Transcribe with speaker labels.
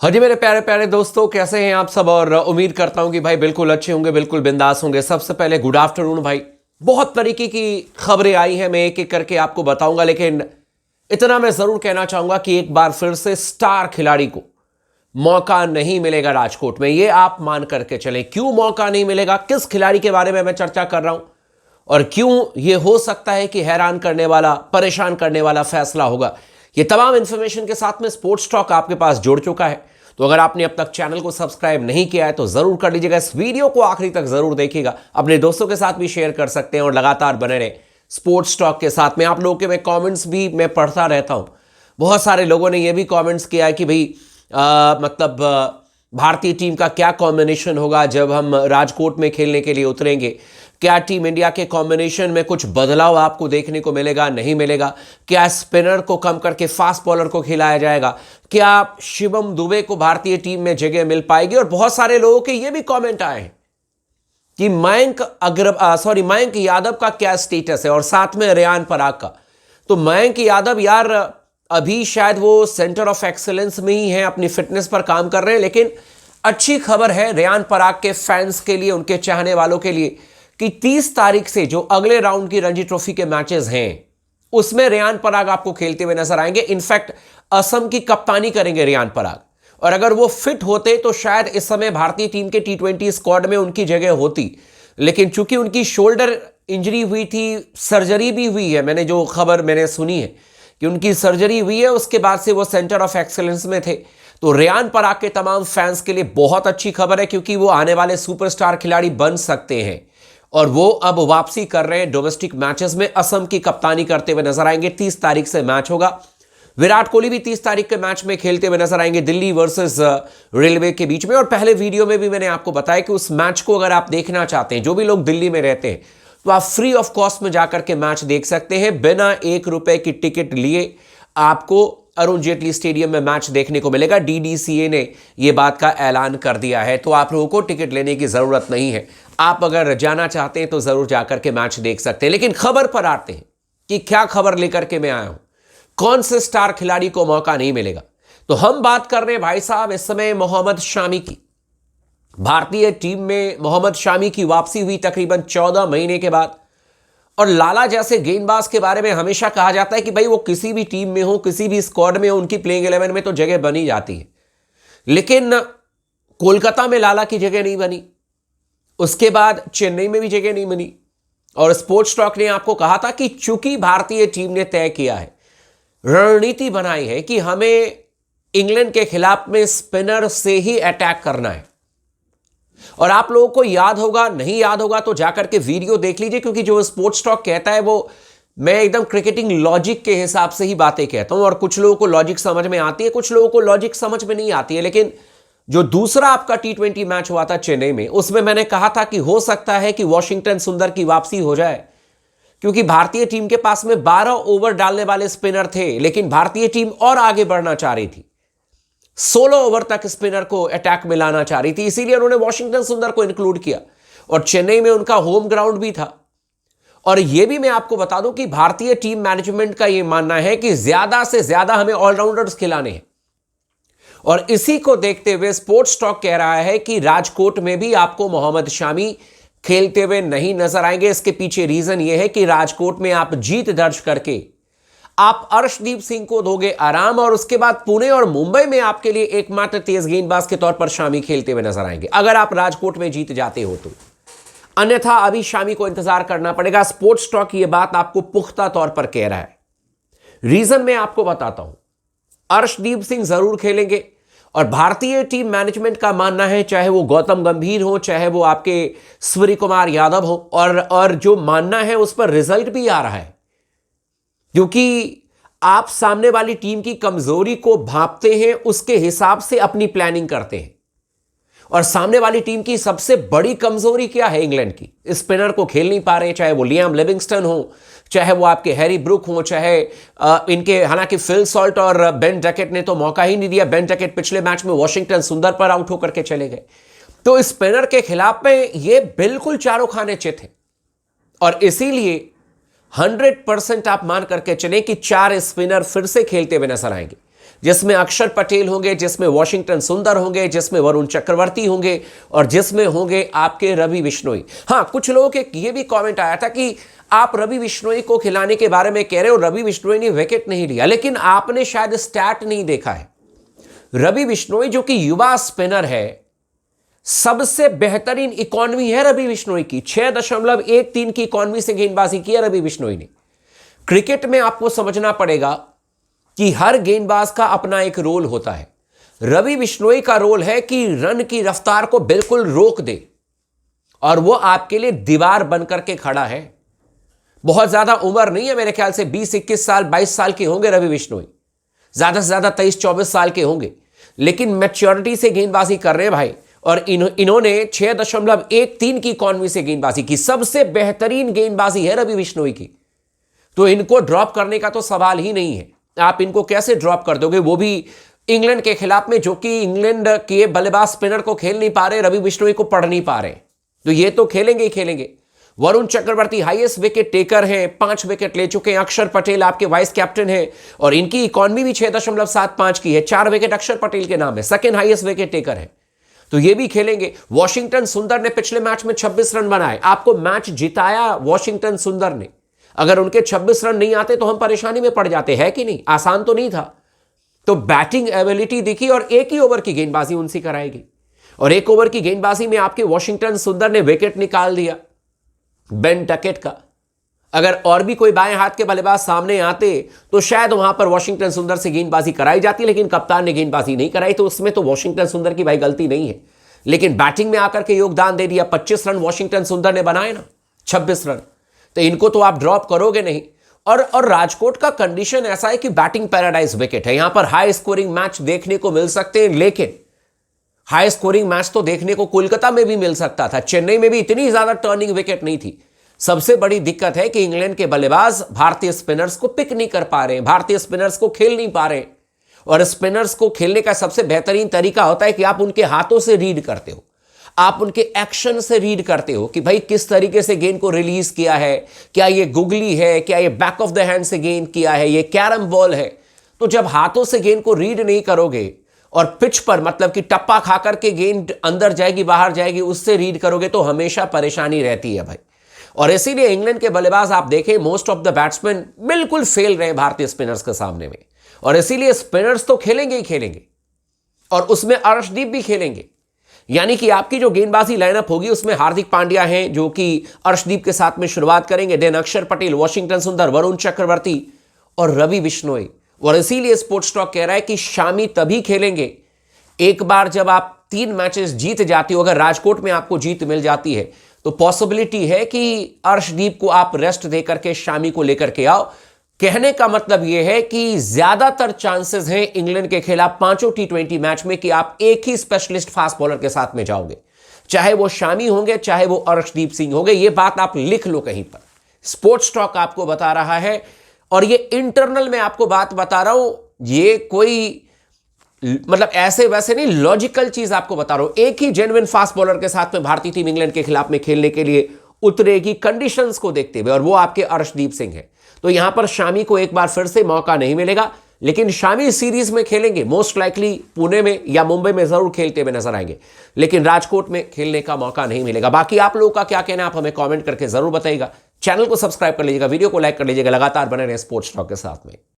Speaker 1: हाँ जी मेरे प्यारे प्यारे दोस्तों, कैसे हैं आप सब। और उम्मीद करता हूं कि भाई बिल्कुल अच्छे होंगे, बिल्कुल बिंदास होंगे। सबसे पहले गुड आफ्टरनून भाई। बहुत तरीके की खबरें आई हैं, मैं एक एक करके आपको बताऊंगा, लेकिन इतना मैं जरूर कहना चाहूंगा कि एक बार फिर से स्टार खिलाड़ी को मौका नहीं मिलेगा राजकोट में। ये आप मान करके चलें। क्यों मौका नहीं मिलेगा, किस खिलाड़ी के बारे में मैं चर्चा कर रहा हूं और क्यों ये हो सकता है कि हैरान करने वाला, परेशान करने वाला फैसला होगा, ये तमाम इंफॉर्मेशन के साथ में स्पोर्ट्स टॉक आपके पास जुड़ चुका है। तो अगर आपने अब तक चैनल को सब्सक्राइब नहीं किया है तो जरूर कर लीजिएगा। इस वीडियो को आखिरी तक जरूर देखिएगा, अपने दोस्तों के साथ भी शेयर कर सकते हैं और लगातार बने रहे स्पोर्ट्स टॉक के साथ में। आप लोगों के मैं कमेंट्स भी मैं पढ़ता रहता हूं। बहुत सारे लोगों ने यह भी कमेंट्स किया है कि भाई भारतीय टीम का क्या कॉम्बिनेशन होगा जब हम राजकोट में खेलने के लिए उतरेंगे। क्या टीम इंडिया के कॉम्बिनेशन में कुछ बदलाव आपको देखने को मिलेगा, नहीं मिलेगा? क्या स्पिनर को कम करके फास्ट बॉलर को खिलाया जाएगा? क्या शिवम दुबे को भारतीय टीम में जगह मिल पाएगी? और बहुत सारे लोगों के ये भी कमेंट आए हैं कि मयंक यादव का क्या स्टेटस है, और साथ में रेयान पराग का। तो मयंक यादव यार अभी शायद वो सेंटर ऑफ एक्सीलेंस में ही है, अपनी फिटनेस पर काम कर रहे हैं। लेकिन अच्छी खबर है रेयान पराग के फैंस के लिए, उनके चाहने वालों के लिए, कि 30 तारीख से जो अगले राउंड की रणजी ट्रॉफी के मैचेस हैं उसमें रेयान पराग आपको खेलते हुए नजर आएंगे। इनफैक्ट असम की कप्तानी करेंगे रेयान पराग, और अगर वो फिट होते तो शायद इस समय भारतीय टीम के T20 स्क्वाड में उनकी जगह होती। लेकिन चूंकि उनकी शोल्डर इंजरी हुई थी, सर्जरी भी हुई है, मैंने जो खबर मैंने सुनी है कि उनकी सर्जरी हुई है, उसके बाद से वो सेंटर ऑफ एक्सीलेंस में थे। तो रेयान पराग के तमाम फैंस के लिए बहुत अच्छी खबर है, क्योंकि वो आने वाले सुपरस्टार खिलाड़ी बन सकते हैं। और वो अब वापसी कर रहे हैं डोमेस्टिक मैचेस में, असम की कप्तानी करते हुए नजर आएंगे। 30 तारीख से मैच होगा। विराट कोहली भी 30 तारीख के मैच में खेलते हुए नजर आएंगे, दिल्ली वर्सेस रेलवे के बीच में। और पहले वीडियो में भी मैंने आपको बताया कि उस मैच को अगर आप देखना चाहते हैं, जो भी लोग दिल्ली में रहते हैं, तो आप फ्री ऑफ कॉस्ट में जाकर के मैच देख सकते हैं। बिना ₹1 की टिकट लिए आपको अरुण जेटली स्टेडियम में मैच देखने को मिलेगा। DDCA ने यह बात का ऐलान कर दिया है, तो आप लोगों को टिकट लेने की जरूरत नहीं है। आप अगर जाना चाहते हैं तो जरूर जाकर के मैच देख सकते हैं। लेकिन खबर पर आते हैं कि क्या खबर लेकर के मैं आया हूं, कौन से स्टार खिलाड़ी को मौका नहीं मिलेगा। तो हम बात कर रहे हैं भाई साहब इस समय मोहम्मद शामी की। भारतीय टीम में मोहम्मद शामी की वापसी हुई तकरीबन 14 महीने के बाद। और लाला जैसे गेंदबाज के बारे में हमेशा कहा जाता है कि भाई वो किसी भी टीम में हो, किसी भी स्क्वाड में हो, उनकी प्लेइंग 11 में तो जगह बनी जाती है। लेकिन कोलकाता में लाला की जगह नहीं बनी, उसके बाद चेन्नई में भी जगह नहीं बनी। और स्पोर्ट्स टॉक ने आपको कहा था कि चूंकि भारतीय टीम ने तय किया है, रणनीति बनाई है कि हमें इंग्लैंड के खिलाफ में स्पिनर से ही अटैक करना है। और आप लोगों को याद होगा, नहीं याद होगा तो जाकर के वीडियो देख लीजिए, क्योंकि जो स्पोर्ट्स टॉक कहता है वो मैं एकदम क्रिकेटिंग लॉजिक के हिसाब से ही बातें कहता हूं। और कुछ लोगों को लॉजिक समझ में आती है, कुछ लोगों को लॉजिक समझ में नहीं आती है। लेकिन जो दूसरा आपका T20 मैच हुआ था चेन्नई में, उसमें मैंने कहा था कि हो सकता है कि वॉशिंगटन सुंदर की वापसी हो जाए, क्योंकि भारतीय टीम के पास में 12 ओवर डालने वाले स्पिनर थे। लेकिन भारतीय टीम और आगे बढ़ना चाह रही थी, 16 ओवर तक स्पिनर को अटैक में लाना चाह रही थी, इसीलिए उन्होंने वॉशिंगटन सुंदर को इंक्लूड किया। और चेन्नई में उनका होम ग्राउंड भी था। और यह भी मैं आपको बता दूं कि भारतीय टीम मैनेजमेंट का यह मानना है कि ज्यादा से ज्यादा हमें ऑलराउंडर्स खिलाने हैं। और इसी को देखते हुए स्पोर्ट्स टॉक कह रहा है कि राजकोट में भी आपको मोहम्मद शामी खेलते हुए नहीं नजर आएंगे। इसके पीछे रीजन यह है कि राजकोट में आप जीत दर्ज करके आप अर्शदीप सिंह को दोगे आराम, और उसके बाद पुणे और मुंबई में आपके लिए एकमात्र तेज गेंदबाज के तौर पर शामी खेलते हुए नजर आएंगे, अगर आप राजकोट में जीत जाते हो तो। अन्यथा अभी शामी को इंतजार करना पड़ेगा। स्पोर्ट्स टॉक ये बात आपको पुख्ता तौर पर कह रहा है। रीजन मैं आपको बताता हूं। अर्शदीप सिंह जरूर खेलेंगे, और भारतीय टीम मैनेजमेंट का मानना है, चाहे वो गौतम गंभीर हो, चाहे वो आपके सूर्य कुमार यादव हो, और जो मानना है उस पर रिजल्ट भी आ रहा है, क्योंकि आप सामने वाली टीम की कमजोरी को भांपते हैं, उसके हिसाब से अपनी प्लानिंग करते हैं। और सामने वाली टीम की सबसे बड़ी कमजोरी क्या है इंग्लैंड की? स्पिनर को खेल नहीं पा रहे, चाहे वो लियाम लिविंगस्टन हो, चाहे वो आपके हैरी ब्रुक हो, चाहे इनके, हालांकि फिल सॉल्ट और बेन डकेट ने तो मौका ही नहीं दिया। बेन डकेट पिछले मैच में वॉशिंगटन सुंदर पर आउट होकर के चले गए। तो स्पिनर के खिलाफ में ये बिल्कुल चारों खाने चित है। और इसीलिए 100% आप मान करके चले कि 4 स्पिनर फिर से खेलते हुए नजर आएंगे। जिसमें अक्षर पटेल होंगे, जिसमें वॉशिंगटन सुंदर होंगे, जिसमें वरुण चक्रवर्ती होंगे और जिसमें होंगे आपके रवि बिश्नोई। हां, कुछ लोगों के ये भी कमेंट आया था कि आप रवि बिश्नोई को खिलाने के बारे में कह रहे हो, रवि बिश्नोई ने विकेट नहीं लिया, लेकिन आपने शायद स्टैट नहीं देखा है। रवि बिश्नोई जो कि युवा स्पिनर है, सबसे बेहतरीन इकॉनमी है रवि बिश्नोई की, 6.13 की इकॉनमी से गेंदबाजी की है रवि बिश्नोई ने। क्रिकेट में आपको समझना पड़ेगा कि हर गेंदबाज का अपना एक रोल होता है। रवि बिश्नोई का रोल है कि रन की रफ्तार को बिल्कुल रोक दे और वो आपके लिए दीवार बनकर के खड़ा है। बहुत ज्यादा उम्र नहीं है, मेरे ख्याल से 20-21 साल 22 साल के होंगे रवि बिश्नोई, ज्यादा से ज्यादा 23-24 साल के होंगे, लेकिन मैच्योरिटी से गेंदबाजी कर रहे हैं भाई। और इन्होंने 6.13 की इकॉनमी से गेंदबाजी की, सबसे बेहतरीन गेंदबाजी है रवि बिश्नोई की। तो इनको ड्रॉप करने का तो सवाल ही नहीं है। आप इनको कैसे ड्रॉप कर दोगे, वो भी इंग्लैंड के खिलाफ में, जो कि इंग्लैंड के बल्लेबाज स्पिनर को खेल नहीं पा रहे, रवि बिश्नोई को पढ़ नहीं पा रहे, तो ये तो खेलेंगे ही खेलेंगे। Varun Chakravarthy highest wicket taker हैं, 5 विकेट ले चुके हैं। अक्षर पटेल आपके वाइस कैप्टन हैं और इनकी इकॉनमी भी 6.75 की है, 4 विकेट अक्षर पटेल के नाम है, सेकंड हाईएस्ट विकेट टेकर है, तो ये भी खेलेंगे। वॉशिंगटन सुंदर ने पिछले मैच में 26 रन बनाए, आपको मैच जिताया वॉशिंगटन सुंदर ने। अगर उनके 26 रन नहीं आते तो हम परेशानी में पड़ जाते हैं कि नहीं, आसान तो नहीं था। तो बैटिंग एबिलिटी दिखी और एक ही ओवर की गेंदबाजी उनसे कराएगी, और एक ओवर की गेंदबाजी में आपके वॉशिंगटन सुंदर ने विकेट निकाल दिया बेन डकेट का। अगर और भी कोई बाएं हाथ के बल्लेबाज सामने आते तो शायद वहां पर वॉशिंगटन सुंदर से गेंदबाजी कराई जाती, लेकिन कप्तान ने गेंदबाजी नहीं कराई, तो उसमें तो वॉशिंगटन सुंदर की भाई गलती नहीं है। लेकिन बैटिंग में आकर के योगदान दे दिया, 25 रन वॉशिंगटन सुंदर ने बनाए ना, 26 रन, तो इनको तो आप ड्रॉप करोगे नहीं। और राजकोट का कंडीशन ऐसा है कि बैटिंग पैराडाइज विकेट है, यहां पर हाई स्कोरिंग मैच देखने को मिल सकते हैं, लेकिन हाई स्कोरिंग मैच तो देखने को कोलकाता में भी मिल सकता था, चेन्नई में भी इतनी ज्यादा टर्निंग विकेट नहीं थी। सबसे बड़ी दिक्कत है कि इंग्लैंड के बल्लेबाज भारतीय स्पिनर्स को पिक नहीं कर पा रहे हैं, भारतीय स्पिनर्स को खेल नहीं पा रहे। और स्पिनर्स को खेलने का सबसे बेहतरीन तरीका होता है कि आप उनके हाथों से रीड करते हो, आप उनके एक्शन से रीड करते हो कि भाई किस तरीके से गेंद को रिलीज किया है, क्या ये गुगली है, क्या ये बैक ऑफ द हैंड से गेंद किया है, ये कैरम बॉल है। तो जब हाथों से गेंद को रीड नहीं करोगे और पिच पर मतलब कि टप्पा खाकर के गेंद अंदर जाएगी बाहर जाएगी उससे रीड करोगे तो हमेशा परेशानी रहती है भाई। और इसीलिए इंग्लैंड के बल्लेबाज आप देखें, मोस्ट ऑफ द बैट्समैन बिल्कुल फेल रहे भारतीय स्पिनर्स के सामने में, और इसीलिए स्पिनर्स तो खेलेंगे ही खेलेंगे और उसमें अर्शदीप भी खेलेंगे। यानी कि आपकी जो गेंदबाजी लाइनअप होगी उसमें हार्दिक पांड्या हैं जो कि अर्शदीप के साथ में शुरुआत करेंगे, देन अक्षर पटेल, वॉशिंगटन सुंदर, वरुण चक्रवर्ती और रवि बिश्नोई। और इसीलिए स्पोर्ट्स टॉक कह रहा है कि शामी तभी खेलेंगे एक बार जब आप 3 मैचेस जीत जाती हो। अगर राजकोट में आपको जीत मिल जाती है तो पॉसिबिलिटी है कि अर्शदीप को आप रेस्ट देकर के शामी को लेकर के आओ। कहने का मतलब यह है कि ज्यादातर चांसेस हैं इंग्लैंड के खिलाफ 5 T20 मैच में कि आप एक ही स्पेशलिस्ट फास्ट बॉलर के साथ में जाओगे, चाहे वो शामी होंगे चाहे वो अर्शदीप सिंह होंगे। ये बात आप लिख लो कहीं पर, स्पोर्ट्स टॉक आपको बता रहा है और ये इंटरनल में आपको बात बता रहा हूं, ये कोई मतलब ऐसे वैसे नहीं, लॉजिकल चीज आपको बता रहा हूं। एक ही जेन्युइन फास्ट बॉलर के साथ में भारतीय टीम इंग्लैंड के खिलाफ में खेलने के लिए उतरेगी कंडीशंस को देखते हुए, और वो आपके अर्शदीप सिंह है। तो यहां पर शामी को एक बार फिर से मौका नहीं मिलेगा, लेकिन शामी सीरीज में खेलेंगे, मोस्ट लाइकली पुणे में या मुंबई में जरूर खेलते हुए नजर आएंगे, लेकिन राजकोट में खेलने का मौका नहीं मिलेगा। बाकी आप लोगों का क्या कहना है आप हमें कमेंट करके जरूर बताइएगा। चैनल को सब्सक्राइब कर लीजिएगा, वीडियो को लाइक कर लीजिएगा, लगातार बने रहे स्पोर्ट्स टॉक के साथ में।